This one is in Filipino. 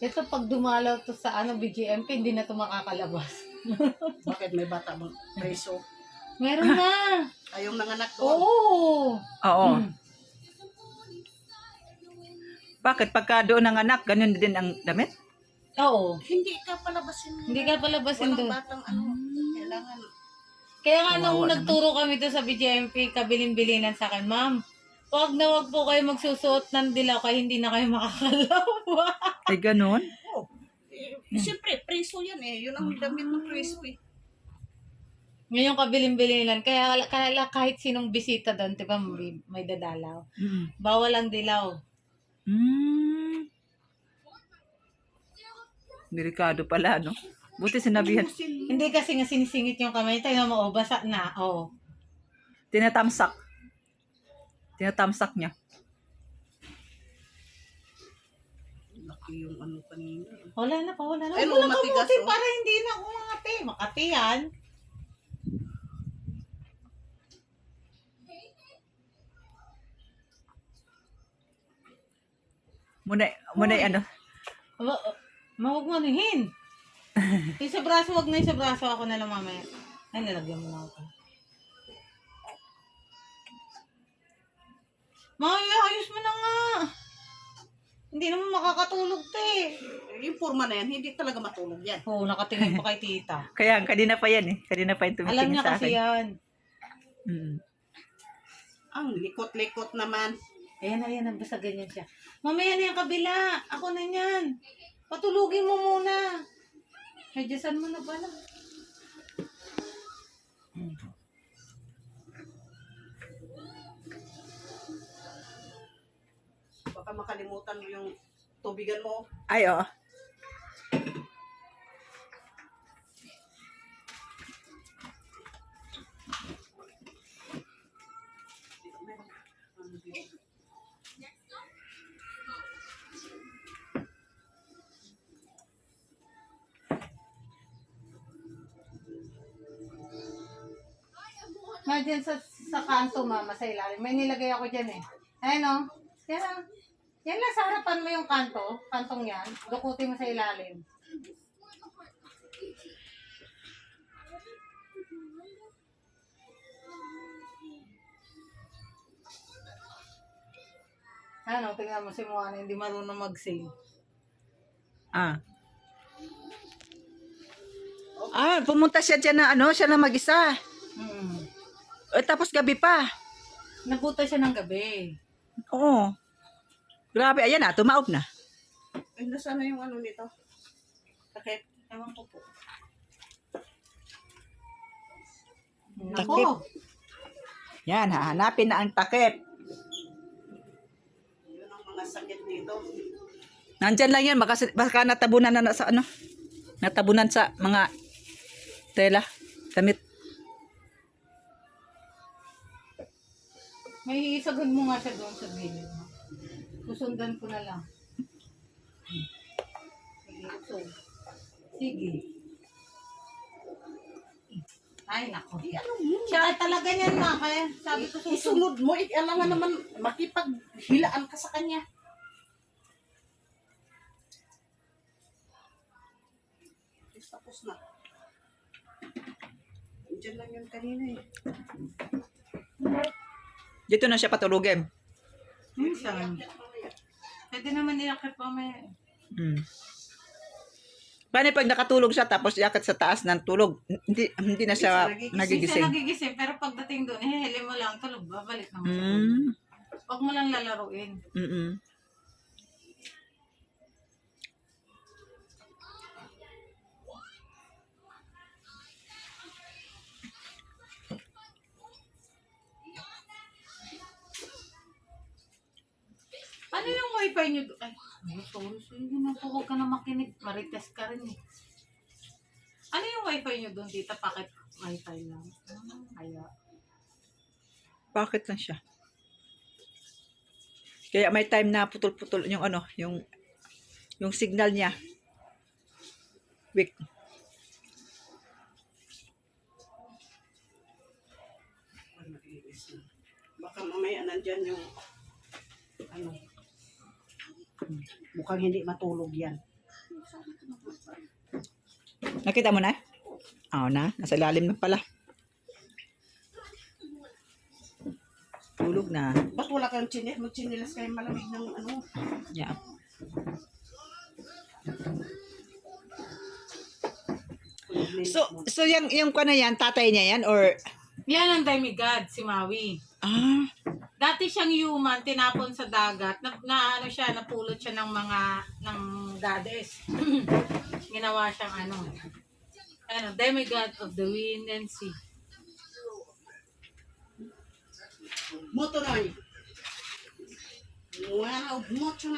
Ito pag dumalaw to sa BGMP, hindi na to makakalabas. Bakit may bata bang preso? Meron na. Ayong nanganak doon. Oo. Oo. Bakit pagka doon ang anak, ganun din ang damit? Oo. Hindi ka palabasin. Hindi ka palabasin Walang doon. batang kailangan. Kaya nga nung Kawawa nagturo kami doon sa BGMP, kabilin-bilinan sa akin, Ma'am, wag na wag po kayo magsusuot ng dilaw kaya hindi na kayo makakalaw. Ay, ganun? Oh, siyempre, preso yan eh. Yun ang damit ng preso eh. Ngayon kabilin-bilinan. Kaya kahit sinong bisita doon, di ba, may dadalaw. Mm. Bawal ang dilaw. Delikado pala, no? Buti sinabihan. Hindi kasi nga sinisingit yung kamay. Tayo mo, basa na. Oh. Tinatamsak. Tinatamsak niya. Laki yung kanina. Wala na. Ay, Wala na matigas, kamuti oh. para hindi na umangati. Makati yan. Muna ano? Mawag mo anuhin. Yung sa braso, wag na yung sa braso. Ako na lang mamaya. Ay, nalagyan mo na ako. Maya, ayos mo na nga. Hindi naman makakatulog te. Yung forma na yan, hindi talaga matulog yan. Oo, nakatingin pa kay tita. Kaya, kanina pa yan eh. Kanina pa yung Alam tumitingin niya sa kasi akin. yan. Mm. Ang likot-likot naman. Ayan, basta ganyan siya. Mamaya na yung kabila. Ako na yan. Patulugin mo muna. Medyasan mo na pala. Baka makalimutan mo yung tubigan mo. Ay, oo. Dyan sa kanto, mama, sa ilalim. May nilagay ako dyan eh. Ayun o. Yan lang sa harapan mo yung kanto. Kantong yan. Dukutin mo sa ilalim. Ano, tingnan mo si Moana, hindi marunong mag-sing. Pumunta siya dyan na siya na mag-isa. Tapos gabi pa. Nabuta siya ng gabi. Oo. Grabe, ayan na, tumaob na. Ay, nasaan na yung nito? Takip. Ewan ko po. Takip. Yan, hahanapin na ang takip. Yun ang mga sakit dito. Nandyan lang yan, baka natabunan na sa natabunan sa mga tela, damit. May isagad mo nga siya doon sa gilid mo. Susundan ko na lang. Sige. Ay, nako. Siya talaga niyan, ma. Kaya sabi ko susunod. Isunod mo, alam nga naman, makipaghilaan ka sa kanya. Tapos na. Diyan lang yun kanina eh. Dito na siya patulugin. Minsan. Pwede naman nilakit pa may... Paano pag nakatulog siya tapos yakat sa taas ng tulog, hindi na siya Minsan nagigising. nagigising, pero pagdating doon, hihili mo lang tulog, babalik naman siya. Mm. Huwag mo lang lalaruin. Mm. Ano yung wifi nyo doon? Ay, sorry. Sige na po, huwag ka na makinig. Marites ka rin eh. Ano yung wifi nyo doon, tita? Bakit wifi lang? Kaya. Bakit lang siya? Kaya may time na putol-putol yung yung signal niya. Weak. Baka mamaya nandyan yung mukhang hindi matulog yan. Nakita mo na? Oo na. Nasa ilalim na pala. Tulog na. Ba't wala kayong chinelas? Mag-chinelas kayo malamig ng ano. Yeah. So yung ano yan, tatay niya yan or Yan ang demigod, si Maui. ah, Dati siyang human, tinapon sa dagat, na ano siya, napulot siya ng ng goddess. Ginawa siyang demigod of the wind and sea. Moto na yun. Wow, moto na.